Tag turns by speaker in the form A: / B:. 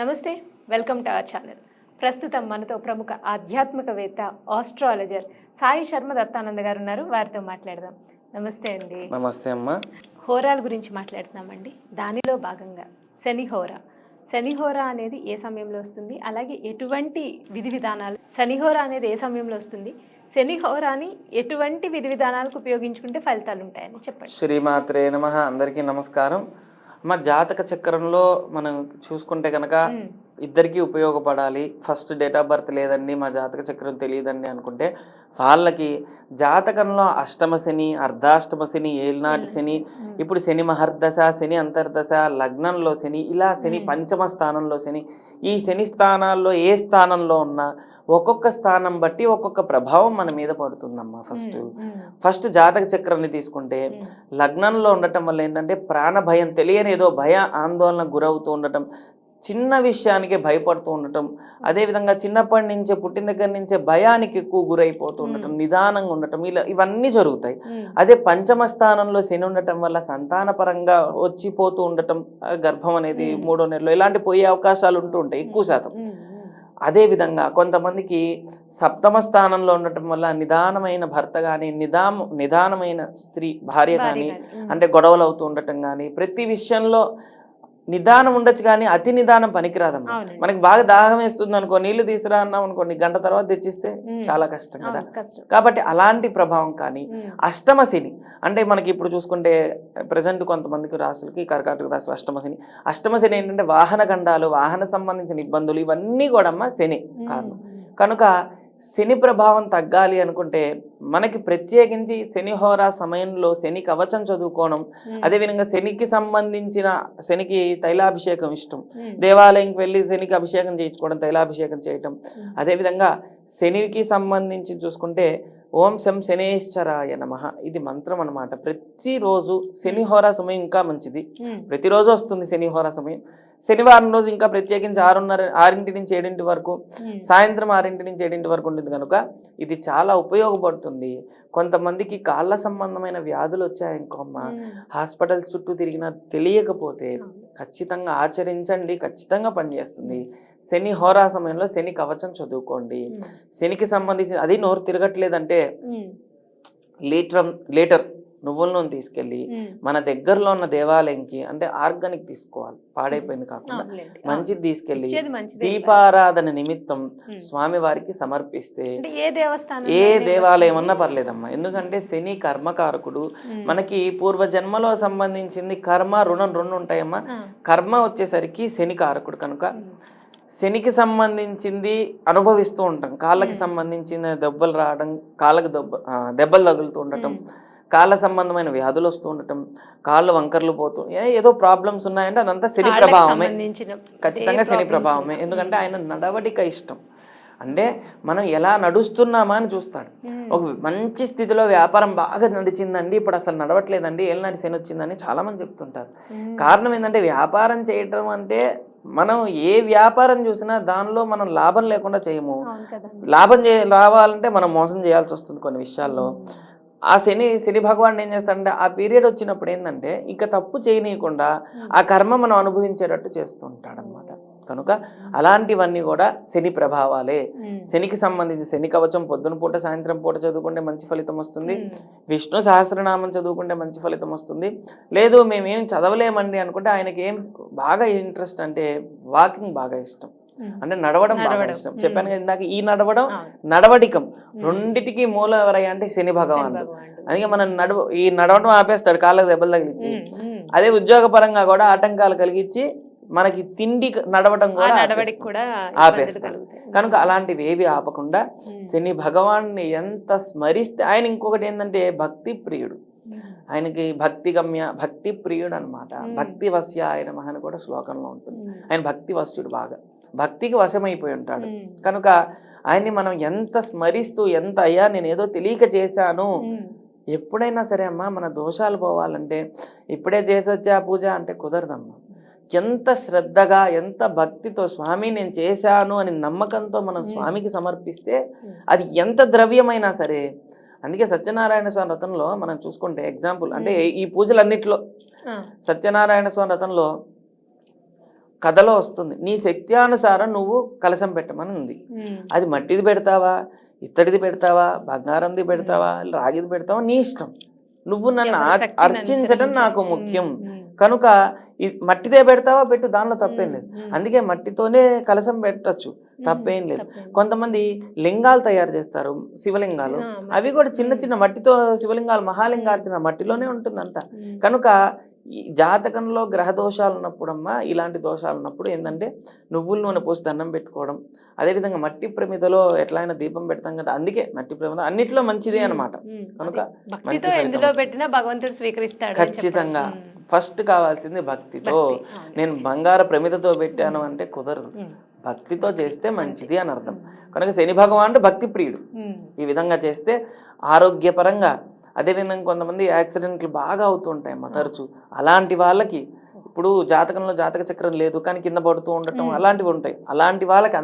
A: నమస్తే, welcome to our channel. ప్రస్తుతం మనతో ప్రముఖ ఆధ్యాత్మికవేత్త, ఆస్ట్రాలజర్ సాయి శర్మ దత్తానంద గారు ఉన్నారు. వారితో మాట్లాడదాం. నమస్తే అండి.
B: నమస్తే అమ్మ.
A: హోరాల గురించి మాట్లాడుతున్నామండి. దానిలో భాగంగా శనిహోర అనేది ఏ సమయంలో వస్తుంది, అలాగే ఎటువంటి విధి విధానాలు, శనిహోర అనేది ఏ సమయంలో వస్తుంది, శనిహోరాని ఎటువంటి విధి విధానాలకు ఉపయోగించుకుంటే ఫలితాలు ఉంటాయని చెప్పండి.
B: శ్రీమాత్రే నమః. అందరికీ నమస్కారం. అమ్మ, జాతక చక్రంలో మనం చూసుకుంటే కనుక ఇద్దరికీ ఉపయోగపడాలి. ఫస్ట్ డేట్ ఆఫ్ బర్త్ లేదండి, మా జాతక చక్రం తెలియదండి అనుకుంటే వాళ్ళకి జాతకంలో అష్టమ శని, అర్ధాష్టమ శని, ఏళ్ళనాటి శని, ఇప్పుడు శని మహర్దశ, శని అంతర్దశ, లగ్నంలో శని, ఇలా శని పంచమ స్థానంలో శని, ఈ శని స్థానాల్లో ఏ స్థానంలో ఉన్నా ఒక్కొక్క స్థానం బట్టి ఒక్కొక్క ప్రభావం మన మీద పడుతుందమ్మా. ఫస్ట్ జాతక చక్రాన్ని తీసుకుంటే లగ్నంలో ఉండటం వల్ల ఏంటంటే ప్రాణ భయం, తెలియని ఏదో భయ ఆందోళన గురవుతూ ఉండటం, చిన్న విషయానికి భయపడుతూ ఉండటం, అదేవిధంగా చిన్నప్పటి నుంచే పుట్టిన దగ్గర నుంచే భయానికి ఎక్కువ గురైపోతూ ఉండటం, నిదానంగా ఉండటం, ఇలా ఇవన్నీ జరుగుతాయి. అదే పంచమ స్థానంలో శని ఉండటం వల్ల సంతానపరంగా వచ్చిపోతూ ఉండటం, గర్భం అనేది 3వ నెలలో ఇలాంటి పోయే అవకాశాలు ఉంటూ ఉంటాయి ఎక్కువ శాతం. అదేవిధంగా కొంతమందికి సప్తమ స్థానంలో ఉండటం వల్ల నిదానమైన భర్త కానీ, నిదానమైన స్త్రీ భార్య కానీ, అంటే గొడవలు అవుతూ ఉండటం కానీ, ప్రతి విషయంలో నిదానం ఉండొచ్చు కానీ అతి నిదానం పనికిరాదమ్మా. మనకి బాగా దాహం వేస్తుంది అనుకో, నీళ్లు తీసుకురా అన్నాం అనుకోండి, గంట తర్వాత తెచ్చిస్తే చాలా కష్టం కదా. కాబట్టి అలాంటి ప్రభావం కానీ, అష్టమ శని అంటే మనకి ఇప్పుడు చూసుకుంటే ప్రజెంట్ కొంతమందికి రాసులకి కర్కాటక రాశి అష్టమ శని ఏంటంటే వాహన గండాలు, వాహన సంబంధించిన ఇబ్బందులు, ఇవన్నీ కూడా అమ్మ శని కారణం. కనుక శని ప్రభావం తగ్గాలి అనుకుంటే మనకి ప్రత్యేకించి శనిహోరా సమయంలో శని కవచం చదువుకోవడం, అదేవిధంగా శనికి తైలాభిషేకం ఇష్టం, దేవాలయంకి వెళ్ళి శనికి అభిషేకం చేయించుకోవడం, తైలాభిషేకం చేయటం. అదేవిధంగా శనికి సంబంధించి చూసుకుంటే ఓం శం శనేశ్వరాయ నమః, ఇది మంత్రం అనమాట. ప్రతిరోజు శనిహోరా సమయం ఇంకా మంచిది, ప్రతిరోజు వస్తుంది శనిహోరా సమయం. శనివారం రోజు ఇంకా ప్రత్యేకించి 6 నుంచి 7 వరకు, సాయంత్రం 6 నుంచి 7 వరకు ఉంటుంది కనుక ఇది చాలా ఉపయోగపడుతుంది. కొంతమందికి కాళ్ళ సంబంధమైన వ్యాధులు వచ్చాయనుకో అమ్మ, హాస్పిటల్స్ చుట్టూ తిరిగినా తెలియకపోతే ఖచ్చితంగా ఆచరించండి, ఖచ్చితంగా పనిచేస్తుంది. శని హోరా సమయంలో శని కవచం చదువుకోండి. శనికి సంబంధించి అది నోరు తిరగట్లేదంటే లీటర్ నువ్వుల నూనె తీసుకెళ్ళి మన దగ్గరలో ఉన్న దేవాలయంకి, అంటే ఆర్గానిక్ తీసుకోవాలి, పాడైపోయింది కాకుండా మంచిది తీసుకెళ్ళి దీపారాధన నిమిత్తం స్వామి వారికి సమర్పిస్తే, ఏ దేవాలయం అన్నా పర్లేదమ్మా. ఎందుకంటే శని కర్మకారకుడు. మనకి పూర్వజన్మలో సంబంధించింది కర్మ, రుణం 2 ఉంటాయమ్మా. కర్మ వచ్చేసరికి శని కారకుడు కనుక శనికి సంబంధించింది అనుభవిస్తూ ఉంటాం. కాళ్ళకి సంబంధించిన దెబ్బలు రావడం, కాళ్ళకి దెబ్బలు తగులుతూ ఉండటం, కాళ్ళ సంబంధమైన వ్యాధులు వస్తూ ఉండటం, కాళ్ళు వంకర్లు పోతూ ఏదో ప్రాబ్లమ్స్ ఉన్నాయంటే అదంతా శని ప్రభావమే, ఖచ్చితంగా శని ప్రభావమే. ఎందుకంటే ఆయన నడవడిక ఇష్టం. అంటే మనం ఎలా నడుస్తున్నామా అని చూస్తాడు. ఒక మంచి స్థితిలో వ్యాపారం బాగా నడిచిందండి, ఇప్పుడు అసలు నడవట్లేదండి, ఏళ్ళనాటి శని వచ్చిందని చాలా మంది చెప్తుంటారు. కారణం ఏంటంటే వ్యాపారం చేయటం అంటే మనం ఏ వ్యాపారం చూసినా దానిలో మనం లాభం లేకుండా చేయము. లాభం రావాలంటే మనం మోసం చేయాల్సి వస్తుంది కొన్ని విషయాల్లో. ఆ శని భగవాన్ ఏం చేస్తాడంటే ఆ పీరియడ్ వచ్చినప్పుడు ఏంటంటే ఇక తప్పు చేయనీయకుండా ఆ కర్మ మనం అనుభవించేటట్టు చేస్తూ ఉంటాడు అనమాట. కనుక అలాంటివన్నీ కూడా శని ప్రభావాలే. శనికి సంబంధించి శని కవచం పొద్దున పూట, సాయంత్రం పూట చదువుకుంటే మంచి ఫలితం వస్తుంది. విష్ణు సహస్రనామం చదువుకుంటే మంచి ఫలితం వస్తుంది. లేదు మేమేం చదవలేమండి అనుకుంటే ఆయనకి ఏం బాగా ఇంట్రెస్ట్ అంటే వాకింగ్ బాగా ఇష్టం, అంటే నడవడం బాగా ఇష్టం. చెప్పాను కదా ఇందాక, ఈ నడవడికం రెండిటికి మూలం ఎవరయ్యా అంటే శని భగవానుడు. అందుకే మనం నడవడం ఆపేస్తాడు, కాళ్ళకు దెబ్బలు తగిలిచ్చి. అదే ఉద్యోగపరంగా కూడా ఆటంకాలు కలిగించి మనకి తిండి నడవడం కూడా ఆపేస్తాడు. కనుక అలాంటివి ఏవి ఆపకుండా శని భగవాన్ని ఎంత స్మరిస్తే, ఆయన ఇంకొకటి ఏంటంటే భక్తి ప్రియుడు. ఆయనకి భక్తి ప్రియుడు అనమాట. భక్తి వశ్య ఆయన మహాన్ కూడా శ్లోకంలో ఉంటుంది. ఆయన భక్తి వశ్యుడు, బాగా భక్తికి వశమైపోయి ఉంటాడు. కనుక ఆయన్ని మనం ఎంత స్మరిస్తూ, ఎంత అయ్యా నేను ఏదో తెలియక చేశాను, ఎప్పుడైనా సరే అమ్మా మన దోషాలు పోవాలంటే ఇప్పుడే చేసి వచ్చా పూజ అంటే కుదరదమ్మా. ఎంత శ్రద్ధగా, ఎంత భక్తితో స్వామి నేను చేశాను అని నమ్మకంతో మనం స్వామికి సమర్పిస్తే అది ఎంత ద్రవ్యమైనా సరే. అందుకే సత్యనారాయణ స్వామి వ్రతంలో మనం చూసుకుంటే ఎగ్జాంపుల్, అంటే ఈ పూజలన్నిట్లో సత్యనారాయణ స్వామి వ్రతంలో కథలో వస్తుంది. నీ శక్త్యానుసారం నువ్వు కలశం పెట్టమని ఉంది. అది మట్టిది పెడతావా, ఇత్తడిది పెడతావా, బంగారంది పెడతావా, రాగిది పెడతావా, నీ ఇష్టం. నువ్వు నన్ను అర్చించడం నాకు ముఖ్యం కనుక ఈ మట్టిదే పెడతావా పెట్టు, దానిలో తప్పేం లేదు. అందుకే మట్టితోనే కలశం పెట్టచ్చు, తప్పేం లేదు. కొంతమంది లింగాలు తయారు చేస్తారు, శివలింగాలు, అవి కూడా చిన్న చిన్న మట్టితో శివలింగాలు, మహాలింగార్చన మట్టిలోనే ఉంటుందంట. కనుక ఈ జాతకంలో గ్రహ దోషాలు ఉన్నప్పుడమ్మా, ఇలాంటి దోషాలు ఉన్నప్పుడు ఏంటంటే నువ్వుల నూనె పోసి దండం పెట్టుకోవడం, అదేవిధంగా మట్టి ప్రమిదలో ఎట్లయినా దీపం పెడతాం కదా, అందుకే మట్టి ప్రమిద అన్నిట్లో మంచిదే అనమాట. కనుక
A: భగవంతుడు స్వీకరిస్తాడు
B: ఖచ్చితంగా. ఫస్ట్ కావాల్సింది భక్తితో. నేను బంగార ప్రమిదతో పెట్టాను అంటే కుదరదు, భక్తితో చేస్తే మంచిది అని అర్థం. కనుక శని భగవానుడు భక్తి ప్రియుడు. ఈ విధంగా చేస్తే ఆరోగ్యపరంగా, అదేవిధంగా కొంతమంది యాక్సిడెంట్లు బాగా అవుతుంటాయి అమ్మ తరచు. అలాంటి వాళ్ళకి ఇప్పుడు జాతకంలో జాతక చక్రం లేదు కానీ కింద పడుతూ ఉండటం అలాంటివి ఉంటాయి. అలాంటి వాళ్ళకి